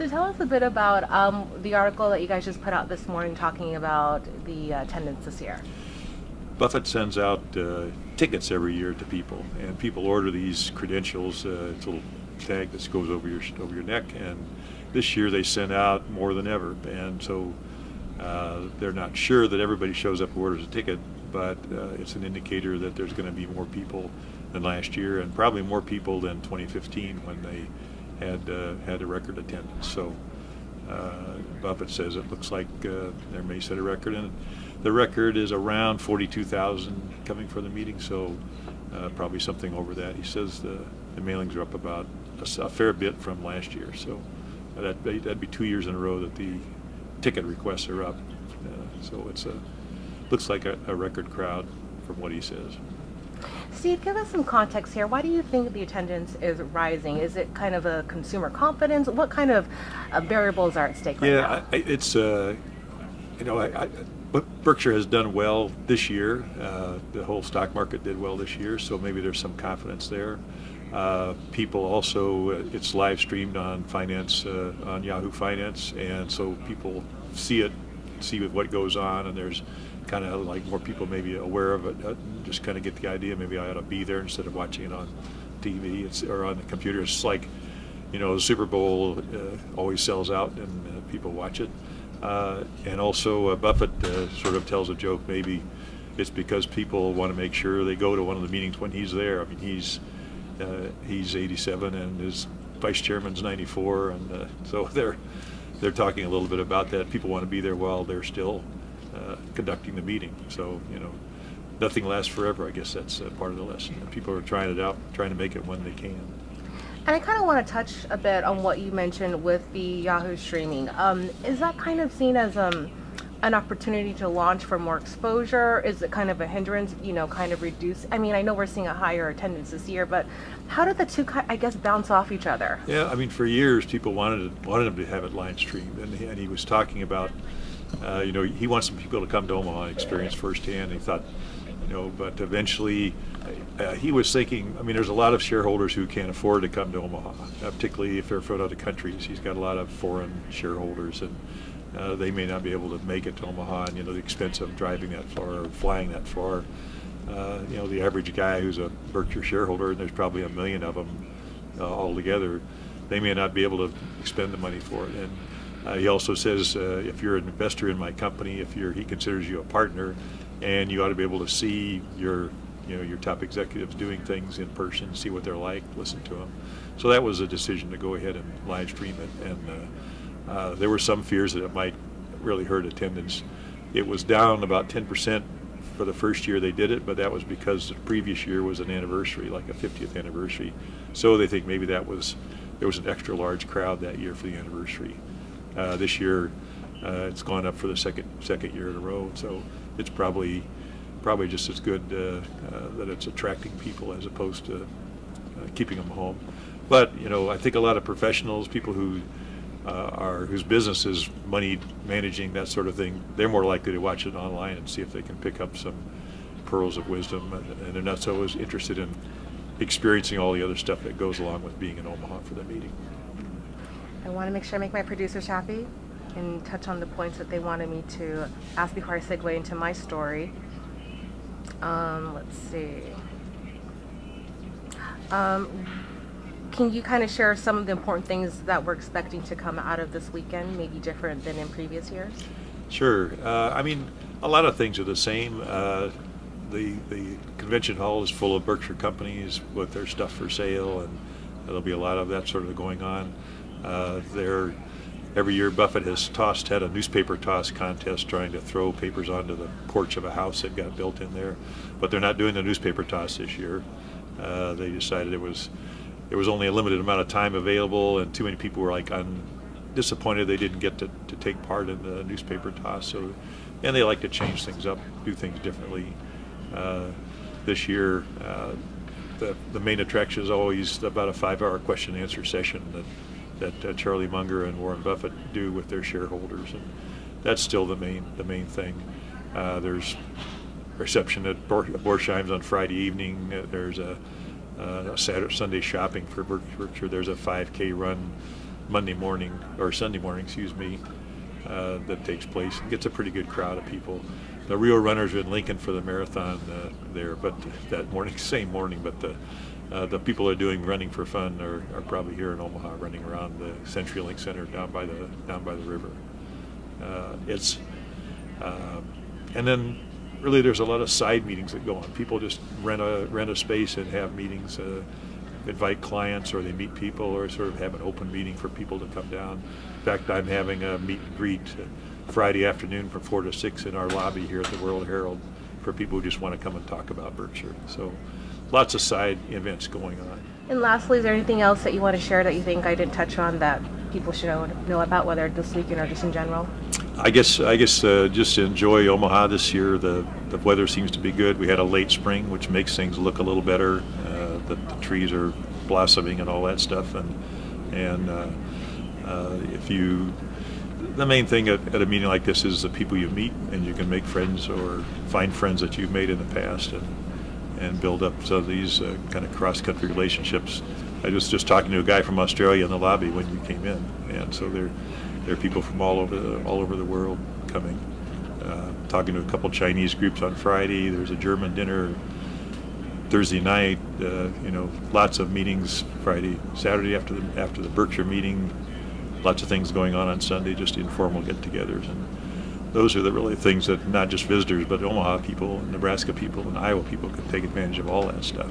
So tell us a bit about the article that you guys just put out this morning talking about the attendance this year. Buffett sends out tickets every year to people, and people order these credentials. It's a little tag that goes over your neck, and this year they sent out more than ever, and so they're not sure that everybody shows up and orders a ticket, but it's an indicator that there's going to be more people than last year, and probably more people than 2015 when they had a record attendance. So Buffett says it looks like they may set a record, and the record is around 42,000 coming for the meeting, so probably something over that. He says the mailings are up about a fair bit from last year, so that'd be 2 years in a row that the ticket requests are up. So it's looks like a record crowd from what he says. Steve, give us some context here. Why do you think the attendance is rising? Is it kind of a consumer confidence? What kind of variables are at stake right now? It's Berkshire has done well this year. The whole stock market did well this year, so maybe there's some confidence there. People also, it's live streamed on finance, on Yahoo Finance, and so people see what goes on, and there's kind of like more people maybe aware of it, just kind of get the idea maybe I ought to be there instead of watching it on TV or on the computer. It's like, the Super Bowl always sells out and people watch it. And also Buffett sort of tells a joke, maybe it's because people want to make sure they go to one of the meetings when he's there. I mean, he's 87 and his vice chairman's 94, and so they're talking a little bit about that. People want to be there while they're still conducting the meeting. So, nothing lasts forever. I guess that's part of the lesson. People are trying it out, trying to make it when they can. And I kind of want to touch a bit on what you mentioned with the Yahoo streaming. Is that kind of seen as an opportunity to launch for more exposure? Is it kind of a hindrance, kind of reduce? I mean, I know we're seeing a higher attendance this year, but how did the two, I guess, bounce off each other? Yeah, I mean, for years people wanted him to have it line streamed, and he was talking about, he wants some people to come to Omaha and experience firsthand. And he thought, but eventually he was thinking, I mean, there's a lot of shareholders who can't afford to come to Omaha, particularly if they're from other countries. He's got a lot of foreign shareholders, and they may not be able to make it to Omaha, and the expense of driving that far or flying that far. The average guy who's a Berkshire shareholder, and there's probably 1 million of them altogether, they may not be able to expend the money for it. And he also says, if you're an investor in my company, he considers you a partner, and you ought to be able to see your top executives doing things in person, see what they're like, listen to them. So that was a decision to go ahead and live stream it, and there were some fears that it might really hurt attendance. It was down about 10% for the first year they did it, but that was because the previous year was an anniversary, like a 50th anniversary. So they think maybe there was an extra large crowd that year for the anniversary. This year, it's gone up for the second year in a row, so it's probably just as good that it's attracting people as opposed to keeping them home. But I think a lot of professionals, people whose business is money managing, that sort of thing, they're more likely to watch it online and see if they can pick up some pearls of wisdom, and they're not so as interested in experiencing all the other stuff that goes along with being in Omaha for the meeting. I want to make sure I make my producers happy and touch on the points that they wanted me to ask before I segue into my story. Let's see. Can you kind of share some of the important things that we're expecting to come out of this weekend, maybe different than in previous years? Sure. I mean, a lot of things are the same. The convention hall is full of Berkshire companies with their stuff for sale, and there'll be a lot of that sort of going on. Every year Buffett has had a newspaper toss contest trying to throw papers onto the porch of a house that got built in there, but they're not doing the newspaper toss this year. They decided there was only a limited amount of time available, and too many people were disappointed they didn't get to take part in the newspaper toss. And they like to change things up, do things differently. This year, the main attraction is always about a 5-hour question and answer session that Charlie Munger and Warren Buffett do with their shareholders, and that's still the main thing. There's reception at Borsheim's on Friday evening. There's a Sunday shopping for Berkshire. There's a 5K run Monday morning or Sunday morning, excuse me, that takes place. It gets a pretty good crowd of people. The real runners are in Lincoln for the marathon there, but that morning, same morning. But the people that are doing running for fun are probably here in Omaha, running around the CenturyLink Center down by the river. And then really there's a lot of side meetings that go on. People just rent a space and have meetings, invite clients, or they meet people, or sort of have an open meeting for people to come down. In fact, I'm having a meet and greet Friday afternoon from 4 to 6 in our lobby here at the World Herald for people who just want to come and talk about Berkshire. So lots of side events going on. And lastly, is there anything else that you want to share that you think I didn't touch on that people should know about, whether this weekend or just in general? I guess just enjoy Omaha this year. The weather seems to be good. We had a late spring, which makes things look a little better. The trees are blossoming and all that stuff. The main thing at a meeting like this is the people you meet, and you can make friends or find friends that you've made in the past, and build up some of these kind of cross-country relationships. I was just talking to a guy from Australia in the lobby when you came in, and so there are people from all over the world coming. Talking to a couple Chinese groups on Friday. There's a German dinner Thursday night. Lots of meetings Friday, Saturday after the Berkshire meeting. Lots of things going on Sunday, just informal get-togethers, and those are the really things that not just visitors, but Omaha people, Nebraska people, and Iowa people can take advantage of all that stuff.